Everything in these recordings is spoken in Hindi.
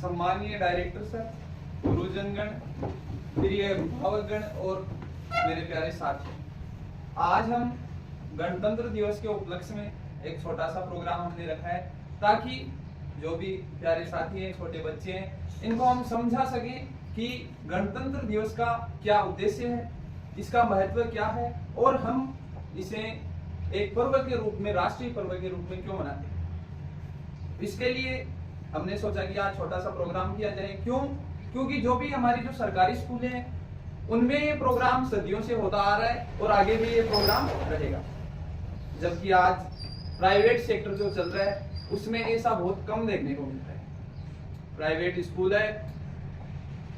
सम्माननीय डायरेक्टर सर, गुरुजनगण, प्रिय अभिभावकगण और मेरे प्यारे साथी, आज हम गणतंत्र दिवस के उपलक्ष्य में एक छोटा सा प्रोग्राम हमने रखा है ताकि जो भी प्यारे साथी हैं, छोटे बच्चे हैं, इनको हम समझा सकें कि गणतंत्र दिवस का क्या उद्देश्य है, इसका महत्व क्या है और हम इसे एक पर्व के रूप में, राष्ट्रीय पर्व के रूप में क्यों मनाते हैं। इसके लिए हमने सोचा कि आज छोटा सा प्रोग्राम किया जाए। क्योंकि जो भी हमारी जो सरकारी स्कूल हैं उनमें ये प्रोग्राम सदियों से होता आ रहा है और आगे भी ये प्रोग्राम रहेगा, जबकि आज प्राइवेट सेक्टर जो चल रहा है उसमें ऐसा बहुत कम देखने को मिलता है। प्राइवेट स्कूल है,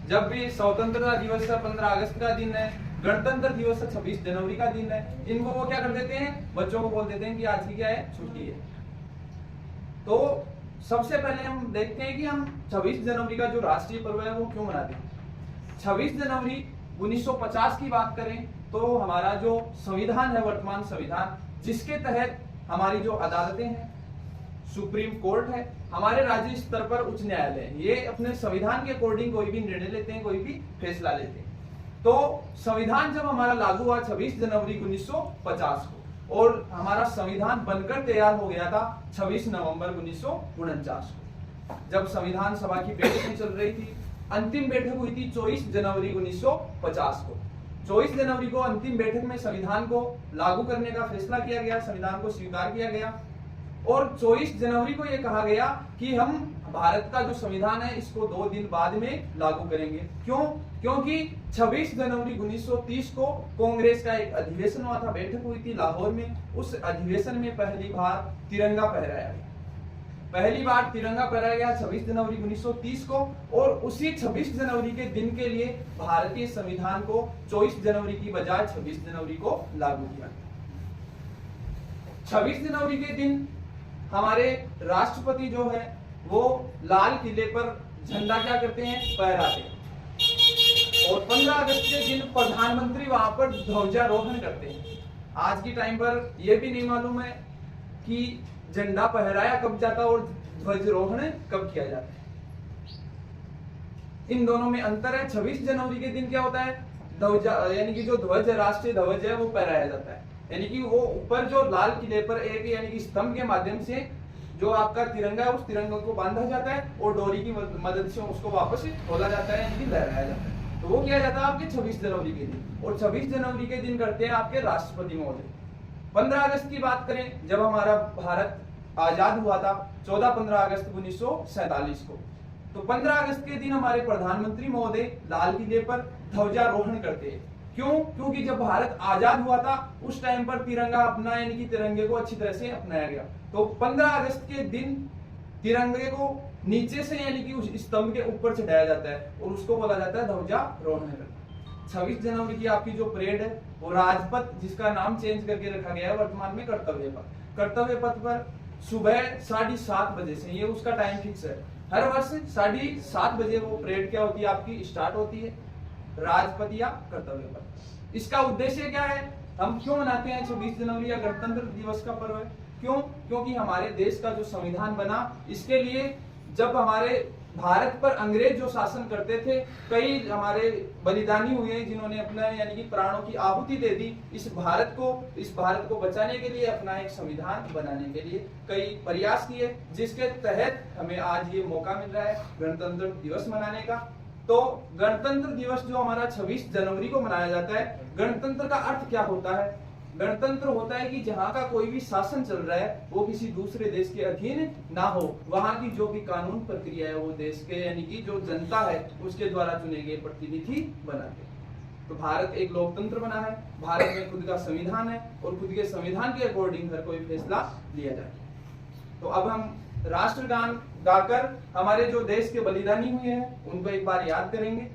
जब भी स्वतंत्रता दिवस है 15 अगस्त का दिन है, गणतंत्र दिवस 26 जनवरी का दिन है, इनको वो क्या कर देते हैं, बच्चों को बोल देते हैं कि आज की क्या है, छुट्टी है। तो सबसे पहले हम देखते हैं कि हम 26 जनवरी का जो राष्ट्रीय पर्व है वो क्यों मनाते हैं। 26 जनवरी 1950 की बात करें तो हमारा जो संविधान है, वर्तमान संविधान, जिसके तहत हमारी जो अदालतें हैं, सुप्रीम कोर्ट है, हमारे राज्य स्तर पर उच्च न्यायालय है, ये अपने संविधान के अकॉर्डिंग कोई भी निर्णय लेते हैं, कोई भी फैसला लेते हैं। तो संविधान जब हमारा लागू हुआ 26 जनवरी 1950 को और हमारा संविधान बनकर तैयार हो गया था 26 नवंबर 1949 को, जब संविधान सभा की बैठक चल रही थी। अंतिम बैठक हुई थी 24 जनवरी 1950 को। 24 जनवरी को अंतिम बैठक में संविधान को लागू करने का फैसला किया गया, संविधान को स्वीकार किया गया और 24 जनवरी को यह कहा गया कि हम भारत का जो संविधान है इसको 2 दिन बाद में लागू करेंगे। क्यों? क्योंकि 26 जनवरी 1930 को कांग्रेस का एक अधिवेशन हुआ था, बैठक हुई थी लाहौर में। उस अधिवेशन में पहली बार तिरंगा फहराया गया, पहली बार तिरंगा फहराया गया 26 जनवरी 1930 को और उसी 26 जनवरी के दिन के लिए भारतीय संविधान को 24 जनवरी की बजाय 26 जनवरी को लागू किया गया। 26 जनवरी के दिन हमारे राष्ट्रपति जो है वो लाल किले पर झंडा क्या करते हैं, फहराते हैं और 15 अगस्त के दिन प्रधानमंत्री वहां पर ध्वजारोहण करते हैं। आज की टाइम पर यह भी नहीं मालूम है कि झंडा फहराया कब जाता और ध्वजारोहण कब किया जाता है। इन दोनों में अंतर है। 26 जनवरी के दिन क्या होता है, ध्वजा यानी कि जो ध्वज, राष्ट्रीय ध्वज है वो फहराया जाता है, यानी कि वो ऊपर जो लाल किले पर एक यानी कि स्तंभ के माध्यम से जो आपका तिरंगा है उस तिरंगे को बांधा जाता है और डोरी की मदद से उसको वापस खोला जाता है, यानी कि लहराया जाता है। तो वो किया जाता है आपके 26 जनवरी के दिन और 26 जनवरी के दिन करते हैं आपके राष्ट्रपति महोदय। 15 अगस्त की बात करें, जब हमारा भारत आजाद हुआ था 14-15 अगस्त 1947 को, तो 15 अगस्त के दिन हमारे प्रधानमंत्री महोदय लाल किले पर ध्वजारोहण करते हैं। क्यों? क्योंकि जब भारत आजाद हुआ था उस टाइम पर तिरंगा अपना यानी कि तिरंगे को अच्छी तरह से अपनाया गया। तो 15 अगस्त के दिन तिरंगे को नीचे से यानी कि उस स्तंभ के ऊपर चढ़ाया जाता है और उसको बोला जाता है ध्वजारोहण। 26 जनवरी की आपकी जो परेड है वो राजपथ, जिसका नाम चेंज करके रखा गया है वर्तमान में कर्तव्य पथ, कर्तव्य पथ पर सुबह 7:30 बजे से, ये उसका टाइम फिक्स है। हर वर्ष 7:30 बजे वो परेड क्या होती है आपकी, स्टार्ट होती है, राजपथ या कर्तव्य पथ। इसका उद्देश्य क्या है, हम क्यों मनाते हैं 26 जनवरी या गणतंत्र दिवस का पर्व है? क्यों? क्योंकि हमारे देश का जो संविधान बना, इसके लिए जब हमारे भारत पर अंग्रेज जो शासन करते थे, कई हमारे बलिदानी हुए हैं जिन्होंने अपना यानी कि प्राणों की आहुति दे दी इस भारत को बचाने के लिए, अपना एक संविधान बनाने के लिए कई प्रयास किए, जिसके तहत हमें आज ये मौका मिल रहा है गणतंत्र दिवस मनाने का। तो गणतंत्र दिवस जो हमारा 26 जनवरी को मनाया जाता है, गणतंत्र का अर्थ क्या होता है? गणतंत्र होता है कि जहां का कोई भी शासन चल रहा है वो किसी दूसरे देश के अधीन ना हो, वहां की जो भी कानून प्रक्रिया है वो देश के यानी कि जो जनता है उसके द्वारा चुने गए प्रतिनिधि बनाते हैं। तो भारत एक लोकतंत्र बना है, भारत में खुद का संविधान है और खुद के संविधान के अकॉर्डिंग हर कोई फैसला लिया जाता है। तो अब हम राष्ट्रगान गाकर हमारे जो देश के बलिदानी हुए हैं उनको एक बार याद करेंगे।